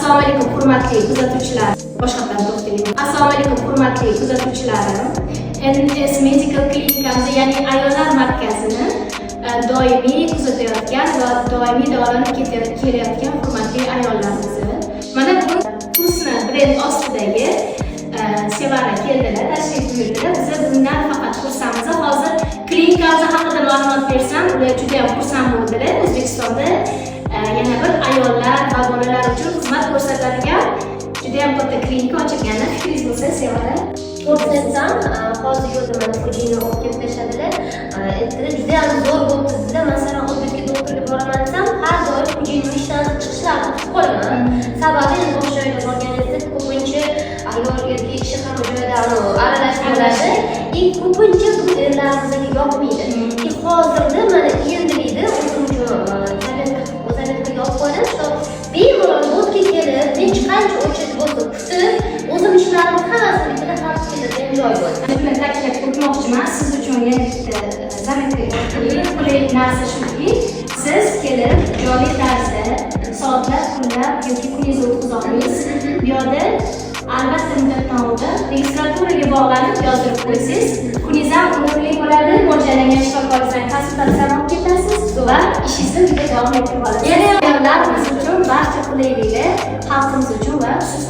Assalomu alaykum hurmatli kuzatuvchilar. Boshqatdan to'xtaylik. Assalomu alaykum hurmatli kuzatuvchilarim. NS Medical Clinicamiz, ya'ni ayollar markazini doimiy kuzatayotgan va doimiy davolanib kelayotgan hurmatli ayollarimizni. Mana bugun Husna brend ostidagi Sevara keldilar, tashrif buyurdilar. Biz bundan faqat xursandmiz. Hozir klinikamiz haqida ma'lumot bersam, ular juda ham xursand bo'ldilar. O'zbekistonda yana bir ayollar va bolalar uchun xizmat ko'rsatadigan juda ham katta klinika ochilganini fikringiz bo'lsa, Sevara. To'g'risam, hozir yo'lda mana xo'jayinni olib kelib tashladilar. Ertaga juda ham zo'r bo'lib turibdilar. Masalan, o'zbekka doktorga boraman desam, har doim xo'jayinning ishdan chiqishlarini kutib qolaman. Sababi endi o'sha joyga borganingizda ko'pincha ayol erkak kishi hamma joyda aralashib, ko'pincha bu erlarimizga yoqmaydi. Hozirda mana endilikda o'zim uchun zaryadkaga olib qo'ydim. Bemalol bo'tga kelib, necha qancha o'chit bo'lsa kutib, o'zim ishlarimni hammasini bitta hal qiladigan joy bo'ldi. Shuni taklif qilmoqchiman. Siz uchun yana bitta qulay narsa shuki, siz kelib jonli tarzda soatlab, kunlab yoki kuningizni o'tkaza olasiz. Bu yerda albatta muddatdan oldin registraturaga bog'lanib yozdirib qo'ysangiz, kuningiz ham unumli bo'ladi. Mo'ljallangan shifokordan konsultatsiya olib ketasiz va ishingizni uyda davom ettirib olasiz. Ayollarimiz uchun barcha qulayliklar, xalqimiz uchun va siz